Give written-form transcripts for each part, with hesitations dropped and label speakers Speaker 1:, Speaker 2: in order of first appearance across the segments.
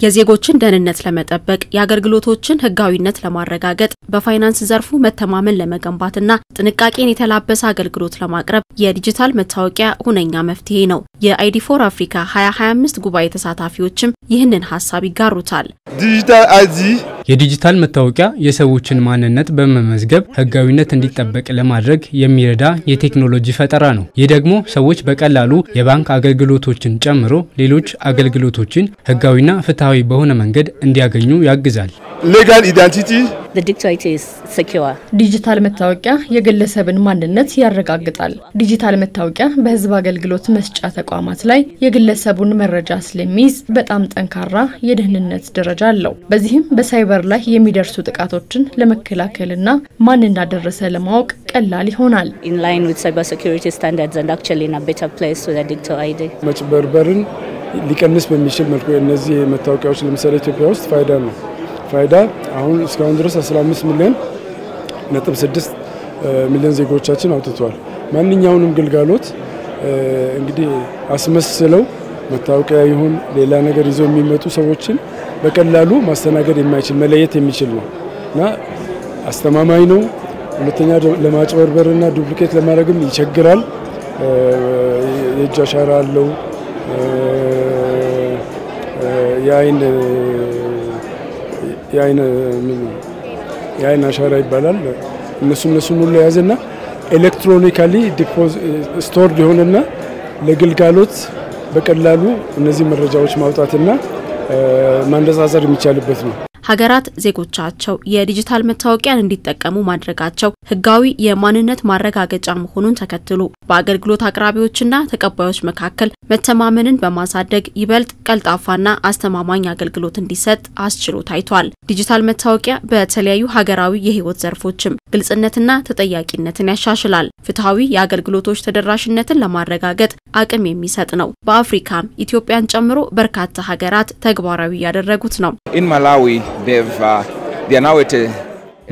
Speaker 1: የዜጎችን ደህንነት ለመጠበቅ የአገልግሎቶችን ህጋዊነት ለማረጋገጥ በፋይናንስ ዘርፉ መተማመን ለመገንባትና ጥንቃቄን የተላበሰ አገልግሎት ለማቅረብ የዲጂታል መታወቂያ ሁነኛ መፍትሄ ነው። የአይዲ4 አፍሪካ 2025 ጉባኤ ተሳታፊዎችም ይህንን ሐሳብ ይጋሩታል።
Speaker 2: ዲጂታል አይዲ
Speaker 3: የዲጂታል መታወቂያ የሰዎችን ማንነት በመመዝገብ ህጋዊነት እንዲጠበቅ ለማድረግ የሚረዳ የቴክኖሎጂ ፈጠራ ነው። ይህ ደግሞ ሰዎች በቀላሉ የባንክ አገልግሎቶችን ጨምሮ ሌሎች አገልግሎቶችን ህጋዊና ፍትሃዊ በሆነ መንገድ እንዲያገኙ ያግዛል።
Speaker 2: legal identity
Speaker 4: The digital ID is secure.
Speaker 5: ዲጂታል መታወቂያ የግለሰብን ማንነት ያረጋግጣል። ዲጂታል መታወቂያ በህዝብ አገልግሎት መስጫ ተቋማት ላይ የግለሰቡን መረጃ ስለሚይዝ በጣም ጠንካራ የደህንነት ደረጃ አለው። በዚህም በሳይበር ላይ የሚደርሱ ጥቃቶችን ለመከላከልና ማን እንዳደረሰ ለማወቅ ቀላል ይሆናል።
Speaker 4: In line with cyber security standards and actually in a better place with a digital ID.
Speaker 6: መጭበርበርን ሊቀንስ በሚችል መልኩ እነዚህ መታወቂያዎች ለምሳሌ ኢትዮጵያ ውስጥ ፋይዳ ነው። ፋይዳ አሁን እስካሁን ድረስ 15 ሚሊዮን ነጥብ 6 ሚሊዮን ዜጎቻችን አውጥቷል። ማንኛውንም ግልጋሎት እንግዲህ አስመስለው መታወቂያ ይሁን ሌላ ነገር ይዘው የሚመጡ ሰዎችን በቀላሉ ማስተናገድ የማይችል መለየት የሚችል ነውና አስተማማኝ ነው። ሁለተኛ ለማጭበርበርና ዱፕሊኬት ለማድረግም ይቸግራል። የእጅ አሻራ አለው። የአይን አሻራ ይባላል። እነሱን ሁሉ ያዘና ኤሌክትሮኒካሊ ስቶርድ ይሆንና ለግልጋሎት በቀላሉ እነዚህ መረጃዎች ማውጣትና ማንደሳሰር የሚቻልበት ነው።
Speaker 1: ሀገራት ዜጎቻቸው የዲጂታል መታወቂያን እንዲጠቀሙ ማድረጋቸው ህጋዊ የማንነት ማረጋገጫ መሆኑን ተከትሎ በአገልግሎት አቅራቢዎችና ተቀባዮች መካከል መተማመንን በማሳደግ ይበልጥ ቀልጣፋና አስተማማኝ አገልግሎት እንዲሰጥ አስችሎ ታይቷል። ዲጂታል መታወቂያ በተለያዩ ሀገራዊ የህይወት ዘርፎችም ግልጽነትና ተጠያቂነትን ያሻሽላል። ፍትሃዊ የአገልግሎቶች ተደራሽነትን ለማረጋገጥ አቅም የሚሰጥ ነው። በአፍሪካም ኢትዮጵያን ጨምሮ በርካታ ሀገራት ተግባራዊ ያደረጉት ነው።
Speaker 7: In Malawi they are now at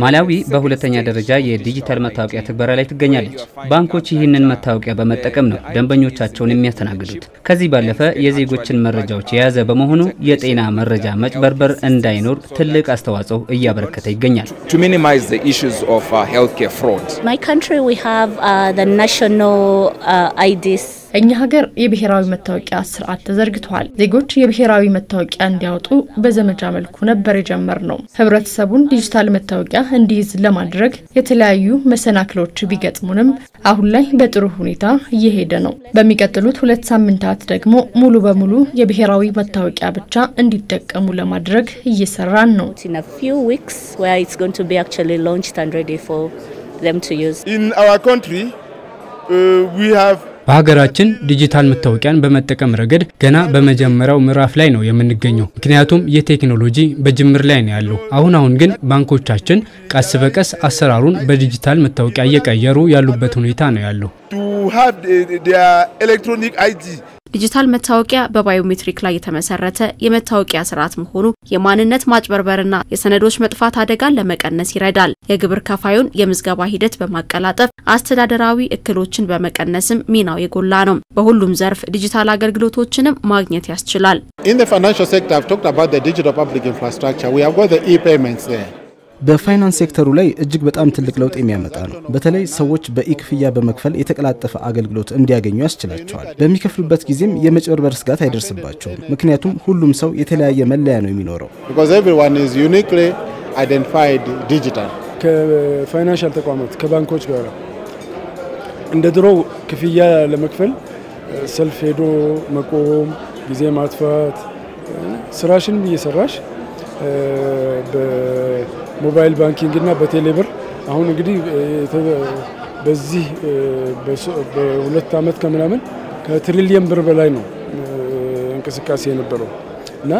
Speaker 8: ማላዊ በሁለተኛ ደረጃ የዲጂታል መታወቂያ ትግበራ ላይ ትገኛለች። ባንኮች ይህንን መታወቂያ በመጠቀም ነው ደንበኞቻቸውን የሚያስተናግዱት። ከዚህ ባለፈ የዜጎችን መረጃዎች የያዘ በመሆኑ የጤና መረጃ መጭበርበር እንዳይኖር ትልቅ አስተዋጽኦ እያበረከተ ይገኛል።
Speaker 7: to minimize the issues of healthcare fraud.
Speaker 4: My country we have the national IDs.
Speaker 5: እኛ ሀገር የብሔራዊ መታወቂያ ስርዓት ተዘርግቷል። ዜጎች የብሔራዊ መታወቂያ እንዲያወጡ በዘመቻ መልኩ ነበር የጀመርነው። ህብረተሰቡን ዲጂታል መታወቂያ እንዲይዝ ለማድረግ የተለያዩ መሰናክሎች ቢገጥሙንም አሁን ላይ በጥሩ ሁኔታ እየሄደ ነው። በሚቀጥሉት 2 ሳምንታት ደግሞ ሙሉ በሙሉ የብሔራዊ መታወቂያ ብቻ እንዲጠቀሙ ለማድረግ እየሰራን ነው።
Speaker 4: In a few weeks where it's going to be actually launched and ready for them to use.
Speaker 2: in our country we have
Speaker 3: በሀገራችን ዲጂታል መታወቂያን በመጠቀም ረገድ ገና በመጀመሪያው ምዕራፍ ላይ ነው የምንገኘው። ምክንያቱም የቴክኖሎጂ በጅምር ላይ ነው ያለው። አሁን ግን ባንኮቻችን ቀስ በቀስ አሰራሩን በዲጂታል መታወቂያ እየቀየሩ ያሉበት ሁኔታ ነው ያለው።
Speaker 2: to have their electronic ID
Speaker 1: ዲጂታል መታወቂያ በባዮሜትሪክ ላይ የተመሰረተ የመታወቂያ ስርዓት መሆኑ የማንነት ማጭበርበርና የሰነዶች መጥፋት አደጋን ለመቀነስ ይረዳል። የግብር ከፋዩን የምዝገባ ሂደት በማቀላጠፍ አስተዳደራዊ እክሎችን በመቀነስም ሚናው የጎላ ነው። በሁሉም ዘርፍ ዲጂታል አገልግሎቶችንም ማግኘት ያስችላል።
Speaker 9: In the financial sector, I've talked about the digital public infrastructure. We have got the e-payments there.
Speaker 10: በፋይናንስ ሴክተሩ ላይ እጅግ በጣም ትልቅ ለውጥ የሚያመጣ ነው። በተለይ ሰዎች በኢክፍያ በመክፈል የተቀላጠፈ አገልግሎት እንዲያገኙ ያስችላቸዋል። በሚከፍሉበት ጊዜም የመጭበርበር ስጋት አይደርስባቸውም። ምክንያቱም ሁሉም ሰው የተለያየ መለያ ነው የሚኖረው።
Speaker 9: Because everyone is uniquely identified digital.
Speaker 6: ከፋይናንሻል ተቋማት ከባንኮች ጋር እንደ ድሮው ክፍያ ለመክፈል ሰልፍ ሄዶ መቆም፣ ጊዜ ማጥፋት ስራሽን እየሰራሽ በሞባይል ባንኪንግ እና በቴሌብር አሁን እንግዲህ በዚህ በ2 አመት ከምናምን ከትሪሊየን ብር በላይ ነው እንቅስቃሴ የነበረው እና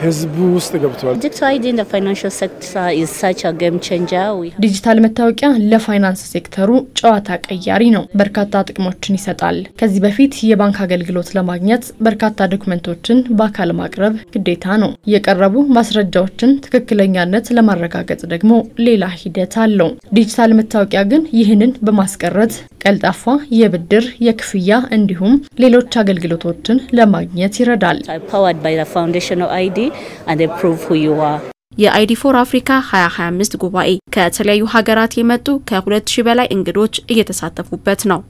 Speaker 6: ህዝቡ ውስጥ ገብቷል።
Speaker 4: Digital ID in the financial sector is such a game changer.
Speaker 5: ዲጂታል መታወቂያ ለፋይናንስ ሴክተሩ ጨዋታ ቀያሪ ነው። በርካታ ጥቅሞችን ይሰጣል። ከዚህ በፊት የባንክ አገልግሎት ለማግኘት በርካታ ዶክመንቶችን በአካል ማቅረብ ግዴታ ነው። የቀረቡ ማስረጃዎችን ትክክለኛነት ለማረጋገጥ ደግሞ ሌላ ሂደት አለው። ዲጂታል መታወቂያ ግን ይህንን በማስቀረት ቀልጣፋ የብድር የክፍያ እንዲሁም ሌሎች አገልግሎቶችን ለማግኘት ይረዳል።
Speaker 4: Powered by the foundational ID. and then prove who you are.
Speaker 1: የአይዲ ፎር አፍሪካ 2025 ጉባኤ ከተለያዩ ሀገራት የመጡ ከ2000 በላይ እንግዶች እየተሳተፉበት ነው።